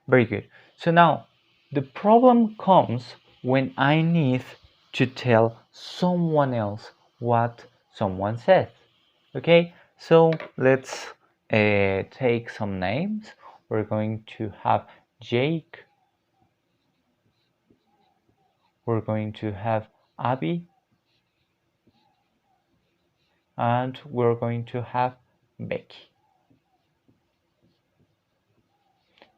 Very good. So now the problem comes when I need to tell someone else what someone said. Okay, so let's take some names. We're going to have Jake. We're going to have Abby. And we're going to have Becky.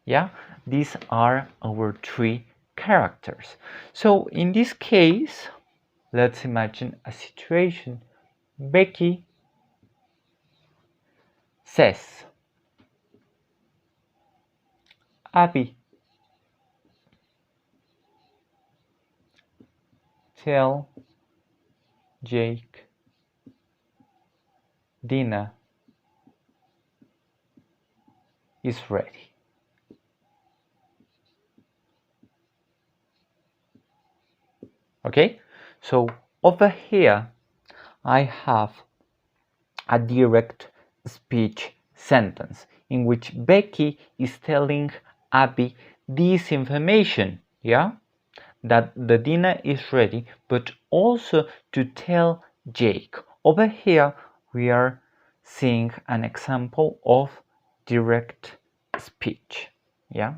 Yeah, these are our three characters. So in this case, let's imagine a situation. Becky says, Abby, tell Jake Dina is ready. Okay, so over here I have a direct speech sentence in which Becky is telling Abby this information, yeah, that the dinner is ready, but also to tell Jake. Over here we are seeing an example of direct speech, yeah.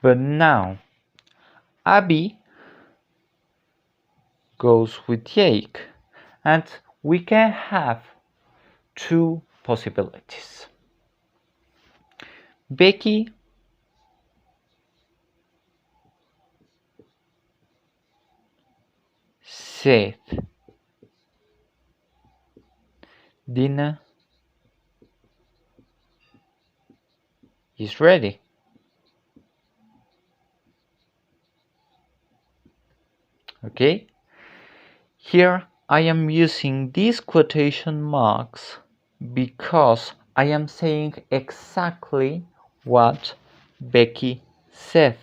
But now Abby goes with Jake, and we can have two possibilities. Becky said dinner is ready. Okay, here I am using these quotation marks because I am saying exactly what Becky said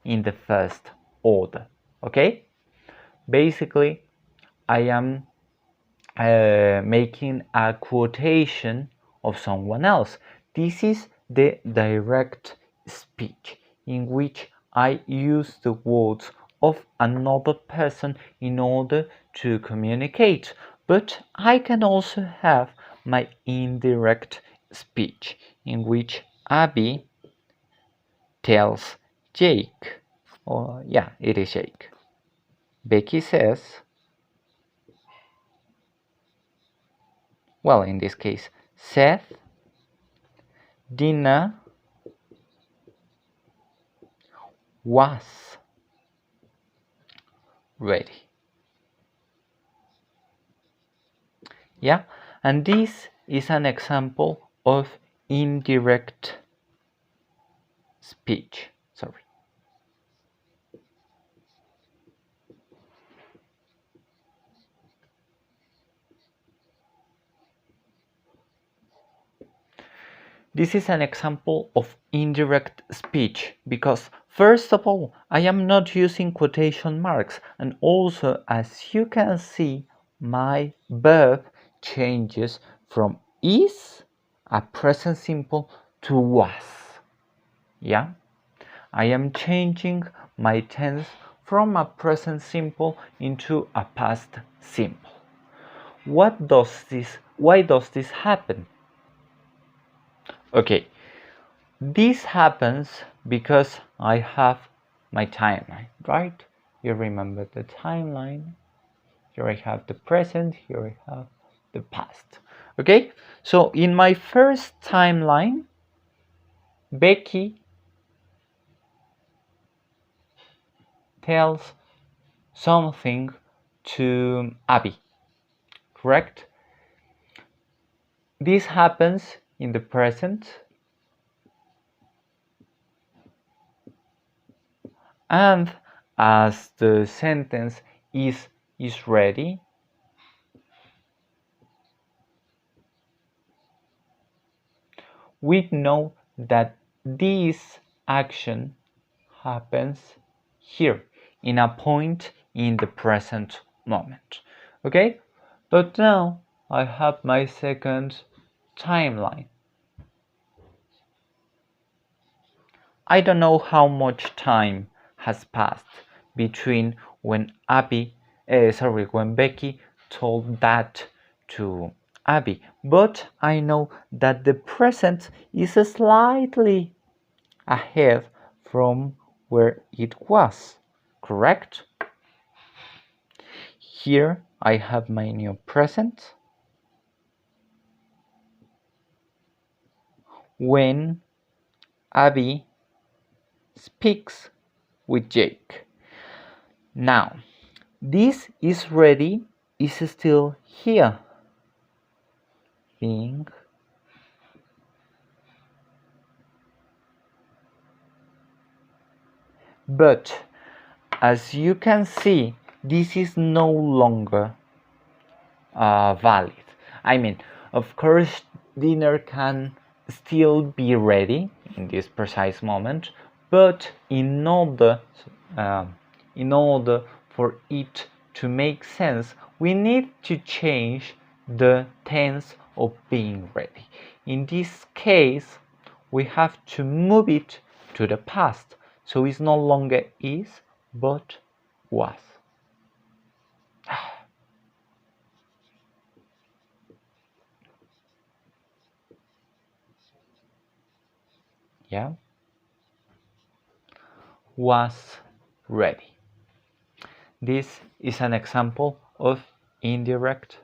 in the first order. Okay, basically I am making a quotation of someone else. This is the direct speech in which I use the words of another person in order to communicate. But I can also have my indirect speech in which Abby tells Jake, or yeah, it is Jake. Becky says, well, in this case, Seth, dinner was ready. Yeah, and this is an example of indirect speech. Sorry. This is an example of indirect speech because, first of all, I am not using quotation marks, and also, as you can see, my verb changes from is, a present simple, to was. Yeah, I am changing my tense from a present simple into a past simple. Why does this happen? Okay, this happens because I have my timeline, right? You remember the timeline. Here I have the present, here I have the past. Okay, so in my first timeline, Becky tells something to Abby, correct? This happens in the present, and as the sentence is ready, we know that this action happens here in a point in the present moment. Okay? But now I have my second timeline. I don't know how much time has passed between when when Becky told that to Abby, but I know that the present is slightly ahead from where it was, correct? Here I have my new present. When Abby speaks with Jake. Now, this is ready is still here. Being but as you can see, this is no longer valid. I mean, of course, dinner can still be ready in this precise moment, but in order for it to make sense, we need to change the tense of being ready. In this case, we have to move it to the past, so it's no longer is, but was. Yeah, was ready. This is an example of indirect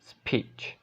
speech.